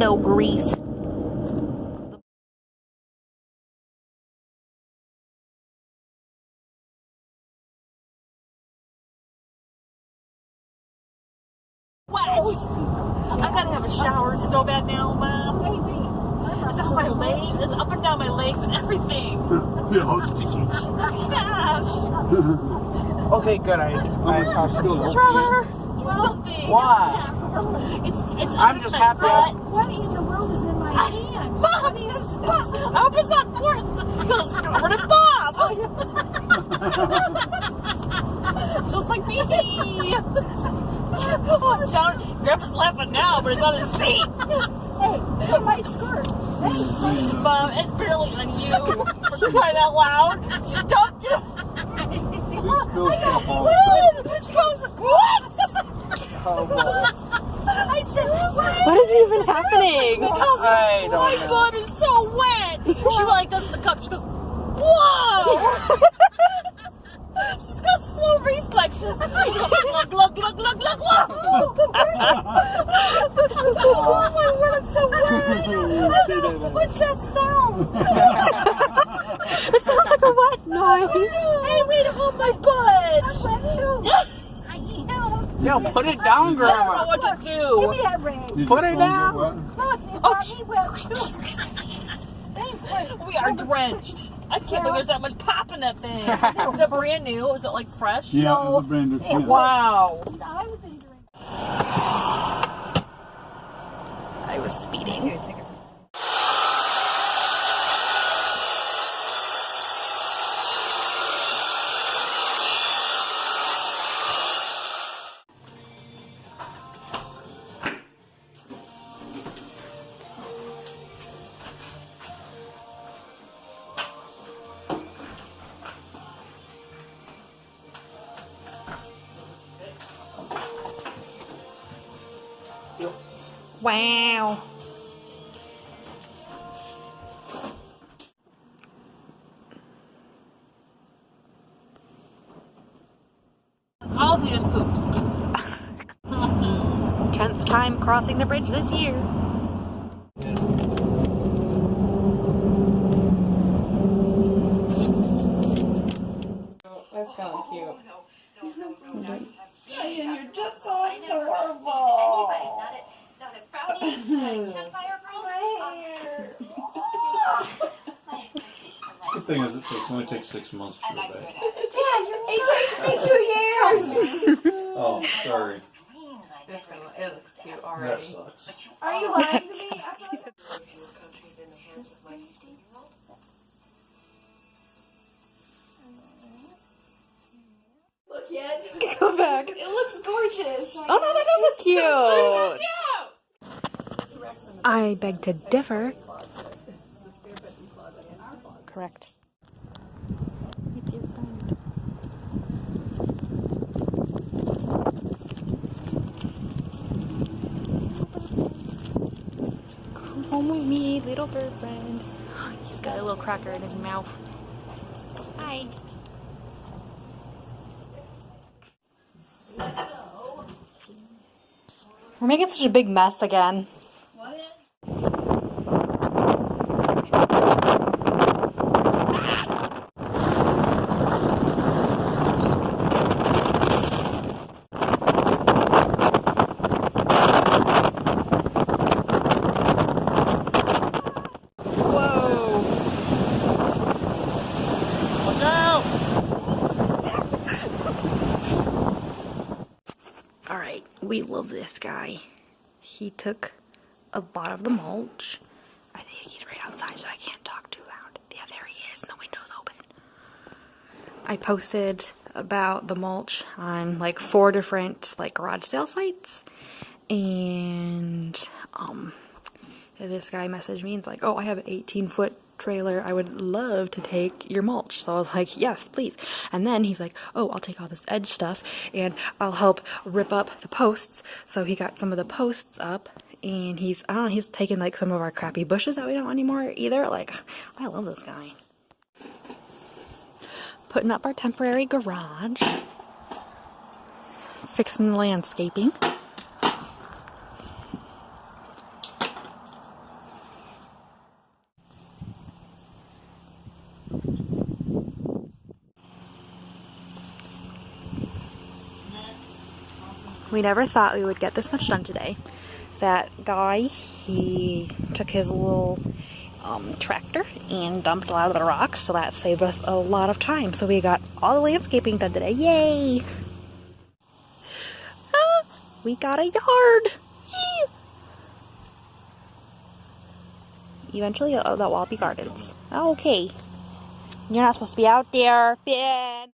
window grease. What? I gotta have a shower so bad now, Mom. It's on my legs. It's up and down my legs and everything. Yeah, how sticky. Gosh. Okay, good. I thought Trevor, do something. Why? It's I'm just happy. What in the world is in my hand? Mom, I hope it's not important because it's covered in Bob. Just like me. Oh, it's down. Grandpa's laughing now, but it's on his seat. Hey, look at my skirt. Hey, Mom, it's barely on you. For crying out loud. She don't do it. She goes, what? Oh, boy. I said, What is even happening? Because I don't my know. butt is so wet. She went like this in the cup. She goes, whoa! She's got slow reflexes. Glug, glug, glug, glug, glug, whoa! oh my word, I'm so wet. What's that sound? It sounds like a wet noise. Hey, wait, hold my butt. Yo, put it down, I don't know Grandma. what to Give do. me that ring. Put it down. Look, it Oh, got me wet too. Thanks, We are drenched. I can't believe there's that much pop in that thing. Is it brand new? Is it like fresh? Yeah, it's a brand new can. Wow. I was enjoying. I was speeding. Wow. All of you just pooped. 10th time crossing the bridge this year. That's kind of cute. You're just so adorable. The thing is, it only takes 6 months to grow back. It takes me 2 years. Oh, sorry. It looks cute That already. sucks. Are you lying to me? Look yet. Go back. It looks gorgeous. Oh no, that does look cute. I beg to differ. Correct. It's your friend. Come home with me, little bird friend. He's got a little cracker in his mouth. Hi. We're making such a big mess again. Alright, we love this guy. He took a lot of the mulch. I think he's right outside, so I can't talk too loud. Yeah, there he is, and the window's open. I posted about the mulch on like 4 different like garage sale sites, and this guy messaged me and it's like, oh, I have an 18-foot trailer. I would love to take your mulch. So I was like, yes, please. And then he's like, oh, I'll take all this edge stuff and I'll help rip up the posts. So he got some of the posts up, and he's, I don't know, he's taken like some of our crappy bushes that we don't want anymore either. Like, I love this guy. Putting up our temporary garage. Fixing the landscaping. We never thought we would get this much done today. That guy, he took his little tractor and dumped a lot of the rocks, so that saved us a lot of time. So we got all the landscaping done today. Yay! Ah, we got a yard! Yay! Eventually that will all be gardens. Okay. You're not supposed to be out there, Ben.